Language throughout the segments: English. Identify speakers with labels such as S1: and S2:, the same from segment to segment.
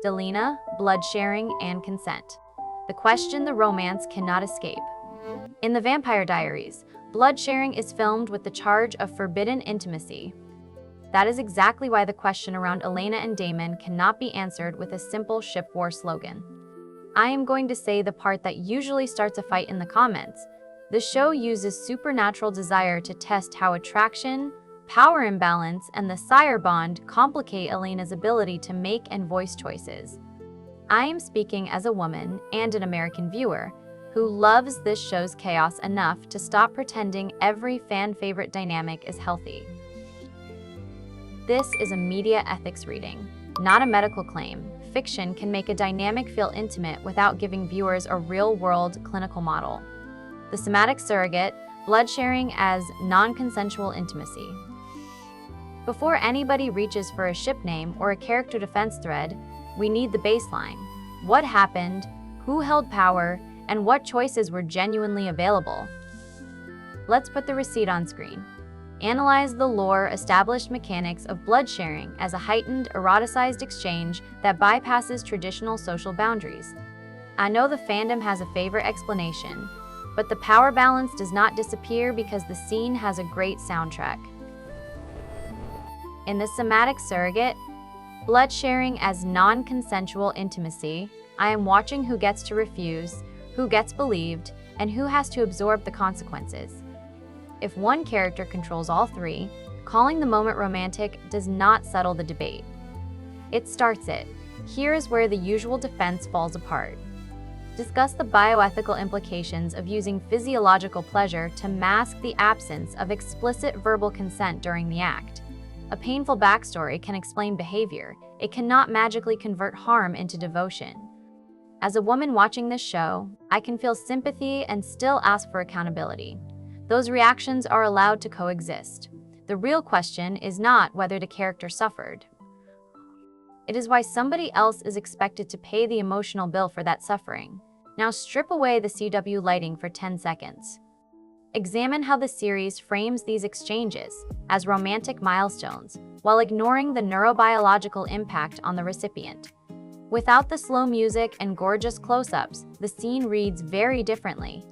S1: Delena, blood sharing, and consent. The question the romance cannot escape. In the Vampire Diaries, blood sharing is filmed with the charge of forbidden intimacy. That is exactly why the question around Elena and Damon cannot be answered with a simple ship war slogan. I am going to say the part that usually starts a fight in the comments. The show uses supernatural desire to test how attraction, power imbalance, and the sire bond complicate Elena's ability to make and voice choices. I am speaking as a woman and an American viewer who loves this show's chaos enough to stop pretending every fan-favorite dynamic is healthy. This is a media ethics reading, not a medical claim. Fiction can make a dynamic feel intimate without giving viewers a real-world clinical model. The somatic surrogate, blood sharing as non-consensual intimacy. Before anybody reaches for a ship name or a character defense thread, we need the baseline. What happened, who held power, and what choices were genuinely available? Let's put the receipt on screen. Analyze the lore-established mechanics of blood sharing as a heightened, eroticized exchange that bypasses traditional social boundaries. I know the fandom has a favorite explanation, but the power balance does not disappear because the scene has a great soundtrack. In the somatic surrogate, blood sharing as non-consensual intimacy, I am watching who gets to refuse, who gets believed, and who has to absorb the consequences. If one character controls all three, calling the moment romantic does not settle the debate. It starts it. Here is where the usual defense falls apart. Discuss the bioethical implications of using physiological pleasure to mask the absence of explicit verbal consent during the act. A painful backstory can explain behavior. It cannot magically convert harm into devotion. As a woman watching this show, I can feel sympathy and still ask for accountability. Those reactions are allowed to coexist. The real question is not whether the character suffered. It is why somebody else is expected to pay the emotional bill for that suffering. Now strip away the CW lighting for 10 seconds. Examine how the series frames these exchanges as romantic milestones while ignoring the neurobiological impact on the recipient. Without the slow music and gorgeous close-ups, the scene reads very differently.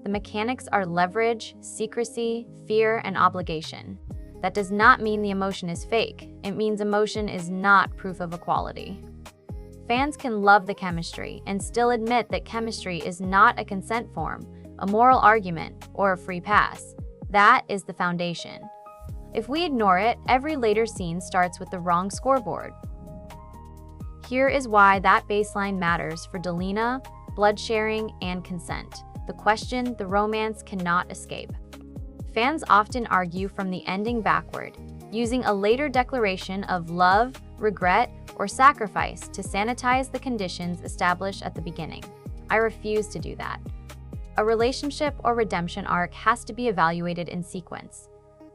S1: The mechanics are leverage, secrecy, fear, and obligation. That does not mean the emotion is fake. It means emotion is not proof of equality. Fans can love the chemistry and still admit that chemistry is not a consent form, a moral argument, or a free pass. That is the foundation. If we ignore it, every later scene starts with the wrong scoreboard. Here is why that baseline matters for Delena, blood sharing, and consent. The question the romance cannot escape. Fans often argue from the ending backward, using a later declaration of love, regret, or sacrifice to sanitize the conditions established at the beginning. I refuse to do that. A relationship or redemption arc has to be evaluated in sequence.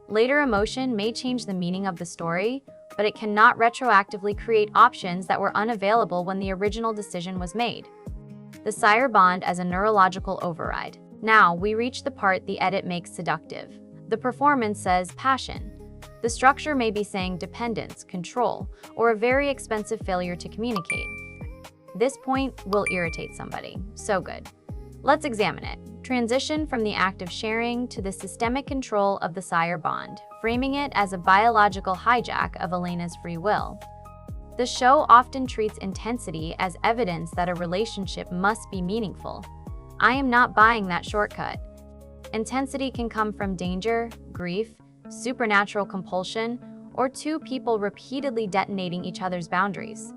S1: Later emotion may change the meaning of the story, but it cannot retroactively create options that were unavailable when the original decision was made. The sire bond as a neurological override. Now, we reach the part the edit makes seductive. The performance says passion. The structure may be saying dependence, control, or a very expensive failure to communicate. This point will irritate somebody. So good. Let's examine it. Transition from the act of sharing to the systemic control of the sire bond, framing it as a biological hijack of Elena's free will. The show often treats intensity as evidence that a relationship must be meaningful. I am not buying that shortcut. Intensity can come from danger, grief, supernatural compulsion, or two people repeatedly detonating each other's boundaries.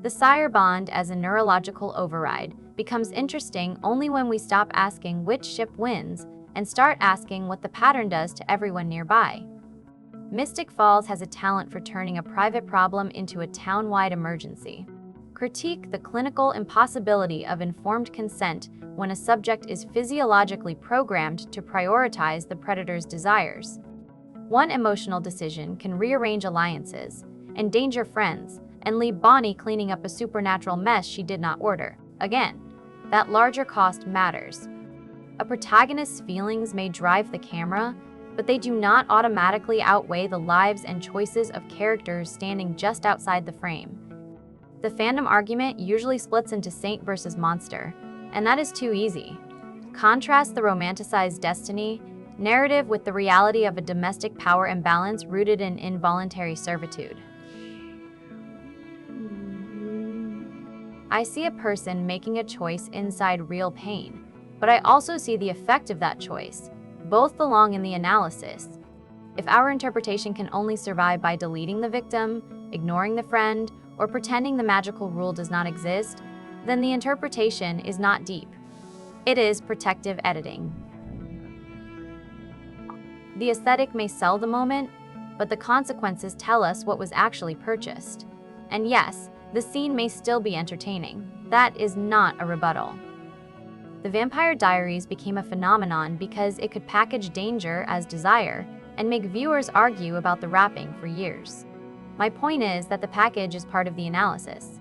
S1: The sire bond as a neurological override becomes interesting only when we stop asking which ship wins and start asking what the pattern does to everyone nearby. Mystic Falls has a talent for turning a private problem into a town-wide emergency. Critique the clinical impossibility of informed consent when a subject is physiologically programmed to prioritize the predator's desires. One emotional decision can rearrange alliances, endanger friends, and leave Bonnie cleaning up a supernatural mess she did not order. Again, that larger cost matters. A protagonist's feelings may drive the camera, but they do not automatically outweigh the lives and choices of characters standing just outside the frame. The fandom argument usually splits into saint versus monster, and that is too easy. Contrast the romanticized destiny narrative with the reality of a domestic power imbalance rooted in involuntary servitude. I see a person making a choice inside real pain, but I also see the effect of that choice. Both belong in the analysis. If our interpretation can only survive by deleting the victim, ignoring the friend, or pretending the magical rule does not exist, then the interpretation is not deep. It is protective editing. The aesthetic may sell the moment, but the consequences tell us what was actually purchased. And yes, the scene may still be entertaining. That is not a rebuttal. The Vampire Diaries became a phenomenon because it could package danger as desire and make viewers argue about the wrapping for years. My point is that the package is part of the analysis.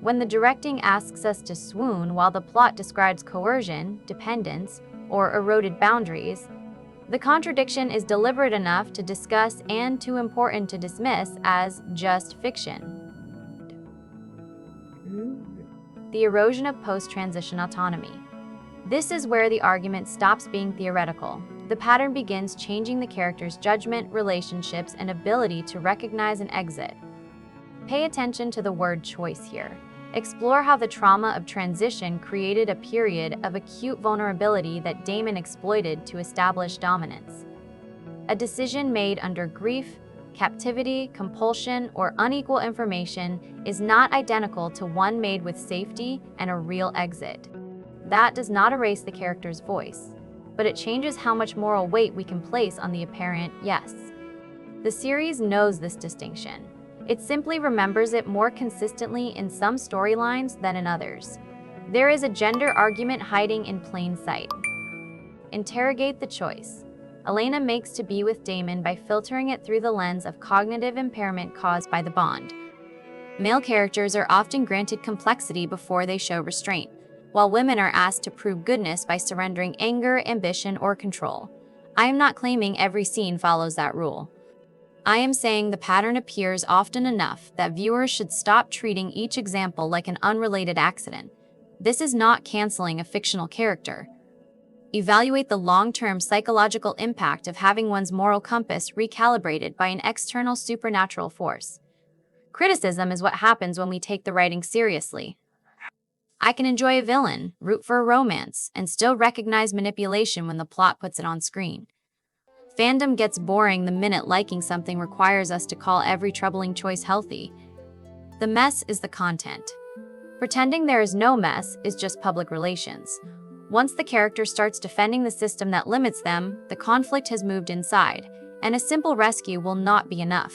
S1: When the directing asks us to swoon while the plot describes coercion, dependence, or eroded boundaries, the contradiction is deliberate enough to discuss and too important to dismiss as just fiction. The erosion of post-transition autonomy. This is where the argument stops being theoretical. The pattern begins changing the character's judgment, relationships, and ability to recognize and exit. Pay attention to the word choice here. Explore how the trauma of transition created a period of acute vulnerability that Damon exploited to establish dominance. A decision made under grief, captivity, compulsion, or unequal information is not identical to one made with safety and a real exit. That does not erase the character's voice, but it changes how much moral weight we can place on the apparent yes. The series knows this distinction. It simply remembers it more consistently in some storylines than in others. There is a gender argument hiding in plain sight. Interrogate the choice. Elena makes to be with Damon by filtering it through the lens of cognitive impairment caused by the bond. Male characters are often granted complexity before they show restraint, while women are asked to prove goodness by surrendering anger, ambition, or control. I am not claiming every scene follows that rule. I am saying the pattern appears often enough that viewers should stop treating each example like an unrelated accident. This is not canceling a fictional character. Evaluate the long-term psychological impact of having one's moral compass recalibrated by an external supernatural force. Criticism is what happens when we take the writing seriously. I can enjoy a villain, root for a romance, and still recognize manipulation when the plot puts it on screen. Fandom gets boring the minute liking something requires us to call every troubling choice healthy. The mess is the content. Pretending there is no mess is just public relations. Once the character starts defending the system that limits them, the conflict has moved inside, and a simple rescue will not be enough.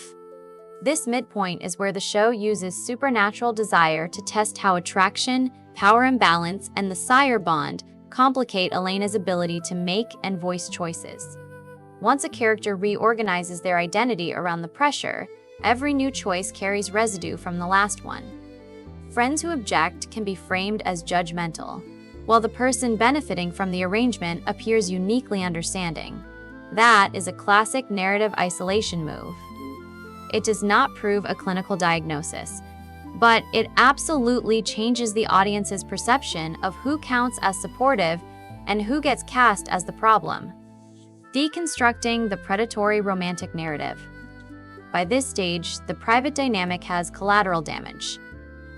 S1: This midpoint is where the show uses supernatural desire to test how attraction, power imbalance, and the sire bond complicate Elena's ability to make and voice choices. Once a character reorganizes their identity around the pressure, every new choice carries residue from the last one. Friends who object can be framed as judgmental, while the person benefiting from the arrangement appears uniquely understanding. That is a classic narrative isolation move. It does not prove a clinical diagnosis, but it absolutely changes the audience's perception of who counts as supportive and who gets cast as the problem. Deconstructing the predatory romantic narrative. By this stage, the private dynamic has collateral damage.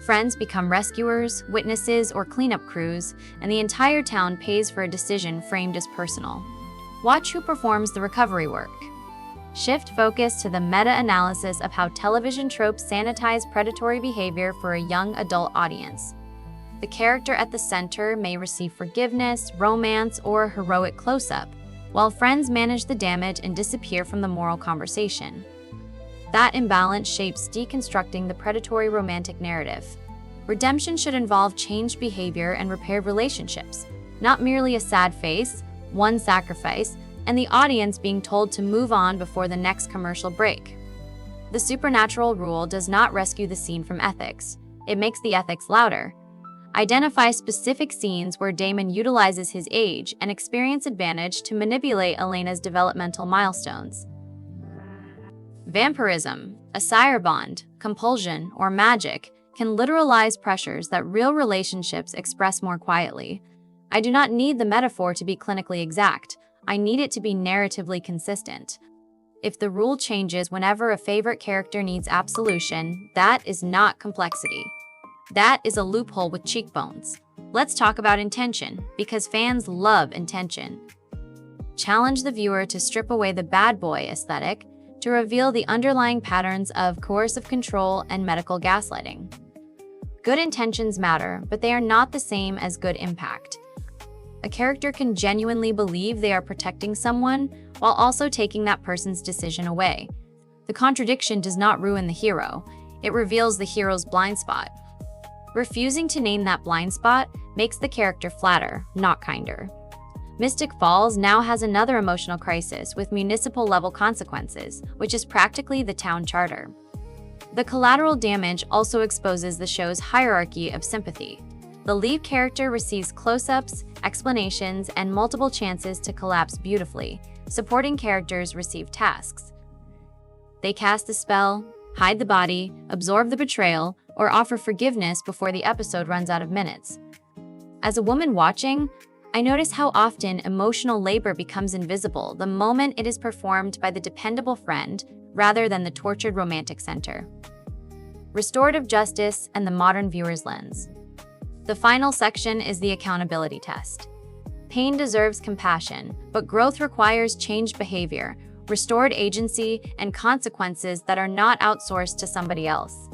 S1: Friends become rescuers, witnesses, or cleanup crews, and the entire town pays for a decision framed as personal. Watch who performs the recovery work. Shift focus to the meta-analysis of how television tropes sanitize predatory behavior for a young adult audience. The character at the center may receive forgiveness, romance, or a heroic close-up, while friends manage the damage and disappear from the moral conversation. That imbalance shapes deconstructing the predatory romantic narrative. Redemption should involve changed behavior and repaired relationships, not merely a sad face, one sacrifice, and the audience being told to move on before the next commercial break. The supernatural rule does not rescue the scene from ethics. It makes the ethics louder. Identify specific scenes where Damon utilizes his age and experience advantage to manipulate Elena's developmental milestones. Vampirism, a sire bond, compulsion, or magic can literalize pressures that real relationships express more quietly. I do not need the metaphor to be clinically exact. I need it to be narratively consistent. If the rule changes whenever a favorite character needs absolution, that is not complexity. That is a loophole with cheekbones. Let's talk about intention, because fans love intention. Challenge the viewer to strip away the bad boy aesthetic to reveal the underlying patterns of coercive control and medical gaslighting. Good intentions matter, but they are not the same as good impact. A character can genuinely believe they are protecting someone while also taking that person's decision away. The contradiction does not ruin the hero, it reveals the hero's blind spot. Refusing to name that blind spot makes the character flatter, not kinder. Mystic Falls now has another emotional crisis with municipal-level consequences, which is practically the town charter. The collateral damage also exposes the show's hierarchy of sympathy. The lead character receives close-ups, explanations, and multiple chances to collapse beautifully. Supporting characters receive tasks. They cast a spell, hide the body, absorb the betrayal, or offer forgiveness before the episode runs out of minutes. As a woman watching, I notice how often emotional labor becomes invisible the moment it is performed by the dependable friend rather than the tortured romantic center. Restorative justice and the modern viewer's lens. The final section is the accountability test. Pain deserves compassion, but growth requires changed behavior, restored agency, and consequences that are not outsourced to somebody else.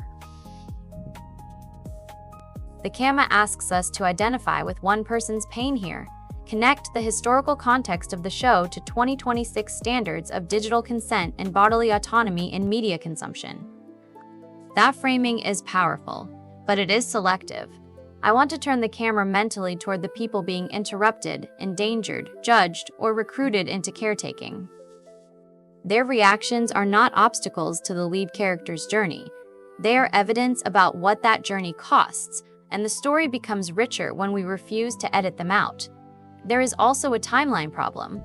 S1: The camera asks us to identify with one person's pain here, connect the historical context of the show to 2026 standards of digital consent and bodily autonomy in media consumption. That framing is powerful, but it is selective. I want to turn the camera mentally toward the people being interrupted, endangered, judged, or recruited into caretaking. Their reactions are not obstacles to the lead character's journey. They are evidence about what that journey costs, and the story becomes richer when we refuse to edit them out. There is also a timeline problem.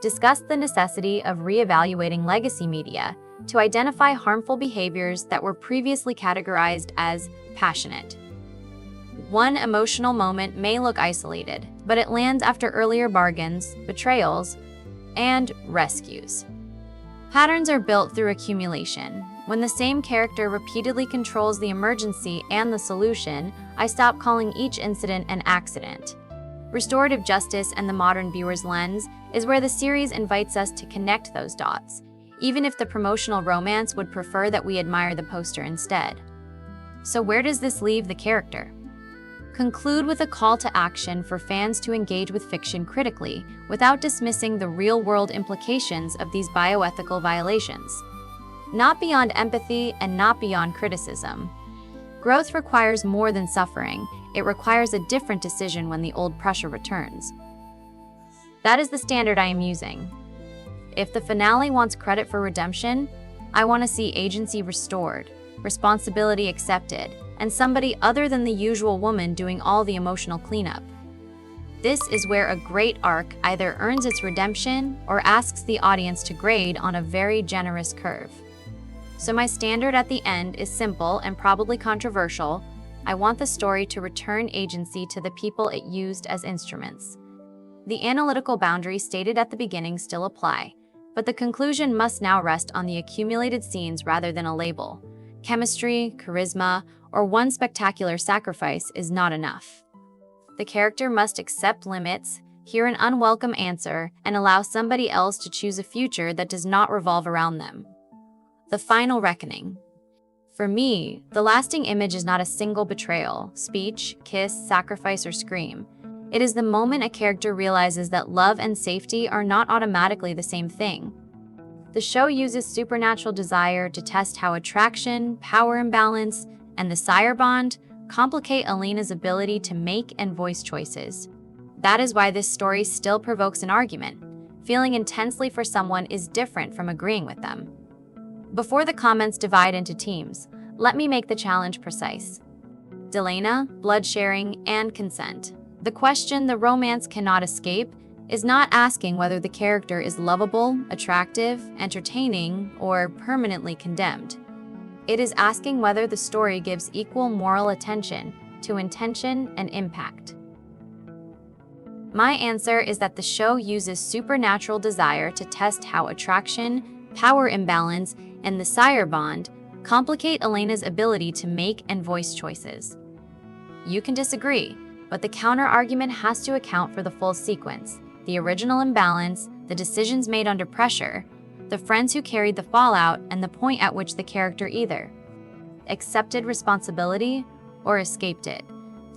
S1: Discuss the necessity of reevaluating legacy media to identify harmful behaviors that were previously categorized as passionate. One emotional moment may look isolated, but it lands after earlier bargains, betrayals, and rescues. Patterns are built through accumulation. When the same character repeatedly controls the emergency and the solution, I stop calling each incident an accident. Restorative justice and the modern viewer's lens is where the series invites us to connect those dots, even if the promotional romance would prefer that we admire the poster instead. So where does this leave the character? Conclude with a call to action for fans to engage with fiction critically without dismissing the real-world implications of these bioethical violations. Not beyond empathy and not beyond criticism. Growth requires more than suffering. It requires a different decision when the old pressure returns. That is the standard I am using. If the finale wants credit for redemption, I want to see agency restored, responsibility accepted, and somebody other than the usual woman doing all the emotional cleanup. This is where a great arc either earns its redemption or asks the audience to grade on a very generous curve. So my standard at the end is simple and probably controversial. I want the story to return agency to the people it used as instruments. The analytical boundaries stated at the beginning still apply, but the conclusion must now rest on the accumulated scenes rather than a label. Chemistry, charisma, or one spectacular sacrifice is not enough. The character must accept limits, hear an unwelcome answer, and allow somebody else to choose a future that does not revolve around them. The final reckoning. For me, the lasting image is not a single betrayal, speech, kiss, sacrifice, or scream. It is the moment a character realizes that love and safety are not automatically the same thing. The show uses supernatural desire to test how attraction, power imbalance, and the sire bond complicate Elena's ability to make and voice choices. That is why this story still provokes an argument. Feeling intensely for someone is different from agreeing with them. Before the comments divide into teams, let me make the challenge precise. Delena, blood sharing, and consent. The question the romance cannot escape is not asking whether the character is lovable, attractive, entertaining, or permanently condemned. It is asking whether the story gives equal moral attention to intention and impact. My answer is that the show uses supernatural desire to test how attraction, power imbalance, and the sire bond complicate Elena's ability to make and voice choices. You can disagree, but the counter-argument has to account for the full sequence: the original imbalance, the decisions made under pressure, the friends who carried the fallout, and the point at which the character either accepted responsibility or escaped it.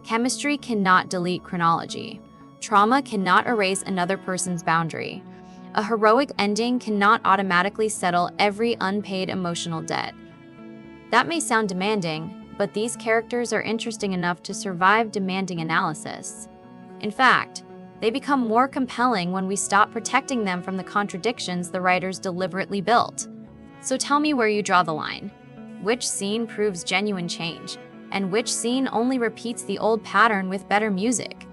S1: Chemistry cannot delete chronology. Trauma cannot erase another person's boundary. A heroic ending cannot automatically settle every unpaid emotional debt. That may sound demanding, but these characters are interesting enough to survive demanding analysis. In fact, they become more compelling when we stop protecting them from the contradictions the writers deliberately built. So tell me where you draw the line. Which scene proves genuine change, and which scene only repeats the old pattern with better music?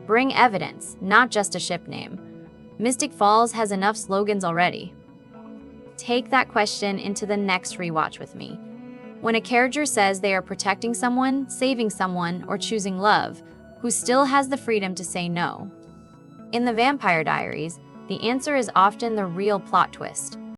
S1: Bring evidence, not just a ship name. Mystic Falls has enough slogans already. Take that question into the next rewatch with me. When a character says they are protecting someone, saving someone, or choosing love, who still has the freedom to say no? In the Vampire Diaries, the answer is often the real plot twist.